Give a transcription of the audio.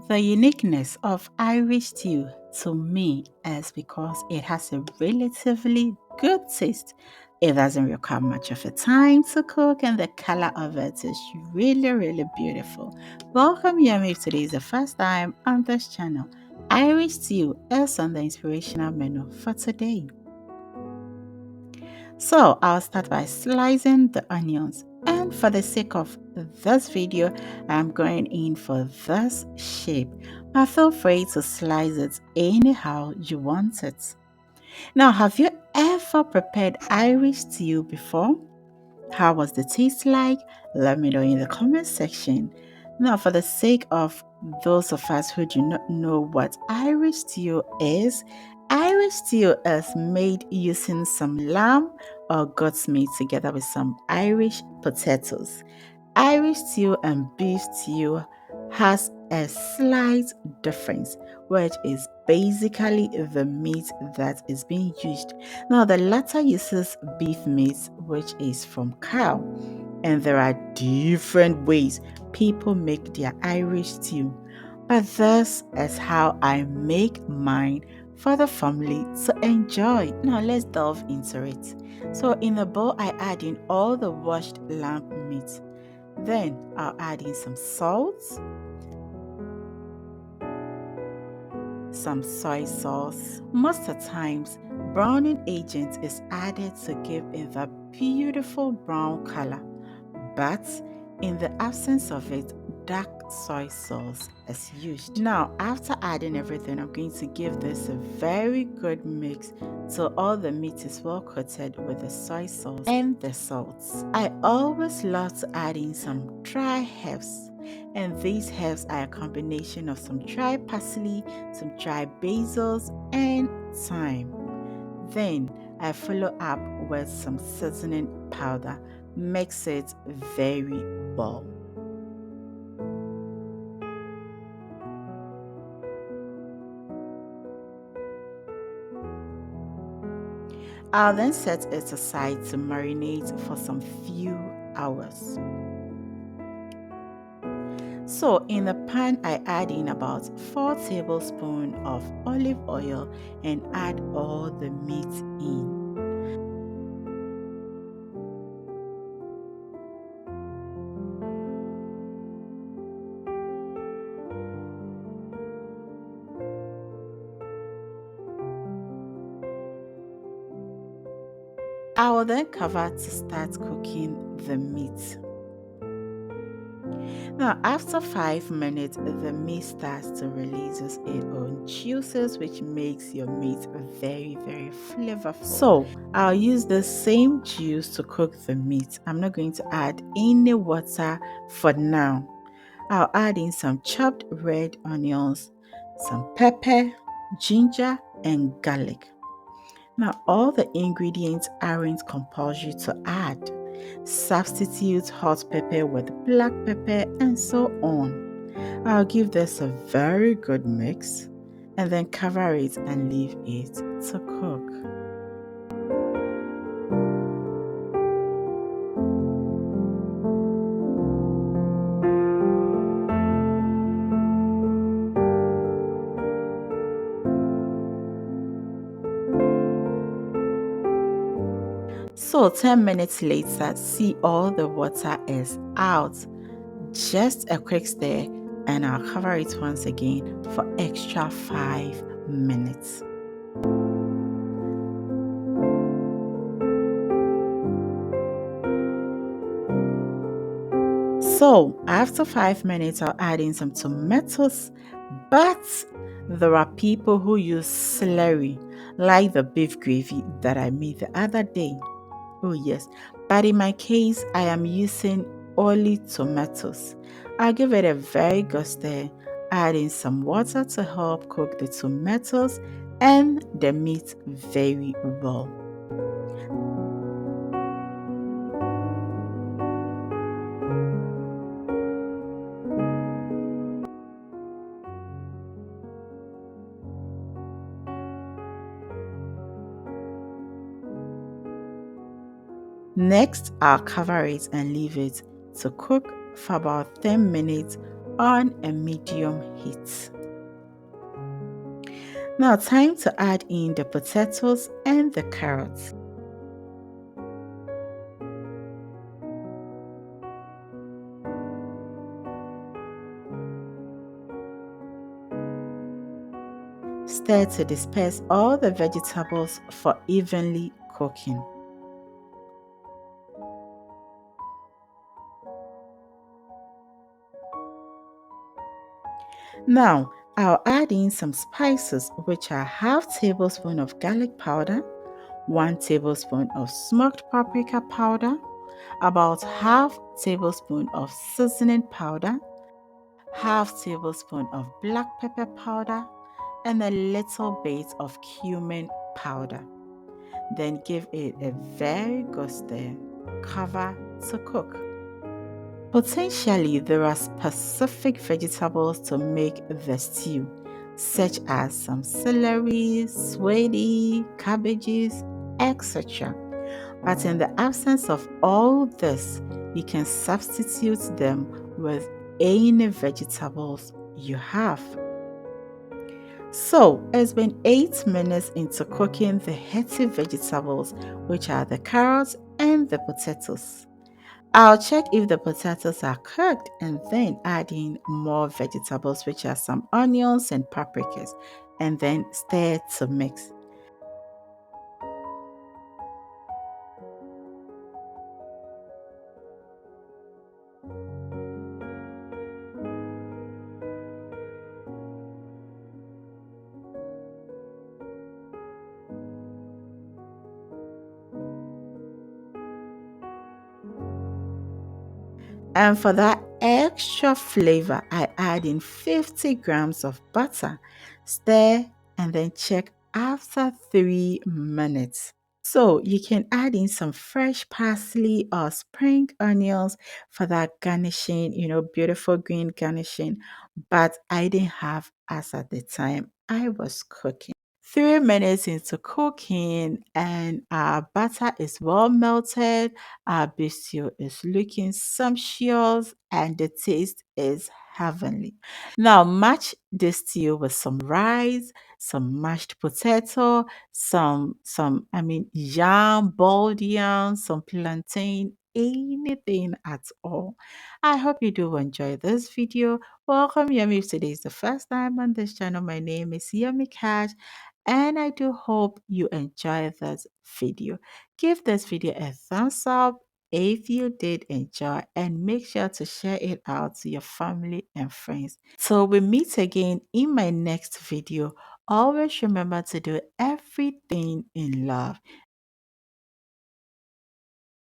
The uniqueness of Irish stew to me is because it has a relatively good taste. It doesn't require much of a time to cook, and the color of it is really, really beautiful. Welcome, Yummy. If today is the first time on this channel, Irish stew is on the inspirational menu for today. So I'll start by slicing the onions, and for the sake of this video I'm going in for this shape, but feel free to slice it anyhow you want it. Now, have you ever prepared Irish stew before? How was the taste like? Let me know in the comment section. Now, for the sake of those of us who do not know what Irish stew is, Irish stew is made using some lamb or goat's meat together with some Irish potatoes. Irish stew and beef stew has a slight difference, which is basically the meat that is being used. Now, the latter uses beef meat, which is from cow, and there are different ways people make their Irish stew. But this is how I make mine for the family to enjoy. Now, let's delve into it. So, in the bowl, I add in all the washed lamb meat. Then I'll add in some salt, some soy sauce. Most of the times, browning agent is added to give it that beautiful brown color. But in the absence of it, dark soy sauce is used. Now, after adding everything, I'm going to give this a very good mix so all the meat is well coated with the soy sauce and the salts. I always love to add in some dry herbs, and these herbs are a combination of some dry parsley, some dry basils, and thyme. Then I follow up with some seasoning powder. Mix it very well. I'll then set it aside to marinate for some few hours. So in the pan, I add in about 4 tablespoons of olive oil and add all the meat in. I will then cover to start cooking the meat. Now, after 5 minutes, the meat starts to release its own juices, which makes your meat very, very flavorful. So, I'll use the same juice to cook the meat. I'm not going to add any water for now. I'll add in some chopped red onions, some pepper, ginger, and garlic. Now, all the ingredients aren't compulsory to add. Substitute hot pepper with black pepper and so on. I'll give this a very good mix and then cover it and leave it to cook. So 10 minutes later, see all the water is out. Just a quick stir and I'll cover it once again for extra 5 minutes. So after 5 minutes, I'll add in some tomatoes, but there are people who use celery, like the beef gravy that I made the other day. Oh, yes, but in my case, I am using only tomatoes. I'll give it a very good stir, add in some water to help cook the tomatoes and the meat very well. Next, I'll cover it and leave it to cook for about 10 minutes on a medium heat. Now, time to add in the potatoes and the carrots. Stir to disperse all the vegetables for evenly cooking. Now, I'll add in some spices, which are half tablespoon of garlic powder, 1 tablespoon of smoked paprika powder, about half tablespoon of seasoning powder, half tablespoon of black pepper powder, and a little bit of cumin powder. Then give it a very good stir. Cover to cook. Potentially, there are specific vegetables to make the stew, such as some celery, swede, cabbages, etc. But in the absence of all this, you can substitute them with any vegetables you have. So, it's been 8 minutes into cooking the hearty vegetables, which are the carrots and the potatoes. I'll check if the potatoes are cooked and then add in more vegetables, which are some onions and paprikas, and then stir to mix. And for that extra flavor, I add in 50 grams of butter, stir, and then check after 3 minutes. So you can add in some fresh parsley or spring onions for that garnishing, beautiful green garnishing. But I didn't have as at the time I was cooking. 3 minutes into cooking, and our butter is well melted, our beef stew is looking sumptuous, and the taste is heavenly. Now, match this stew with some rice, some mashed potato, yam, boiled yam, some plantain, anything at all. I hope you do enjoy this video. Welcome, Yummy. If today is the first time on this channel, my name is Yummy Cat, and I do hope you enjoy this video. Give this video a thumbs up if you did enjoy, and make sure to share it out to your family and friends. So we meet again in my next video. Always remember to do everything in love.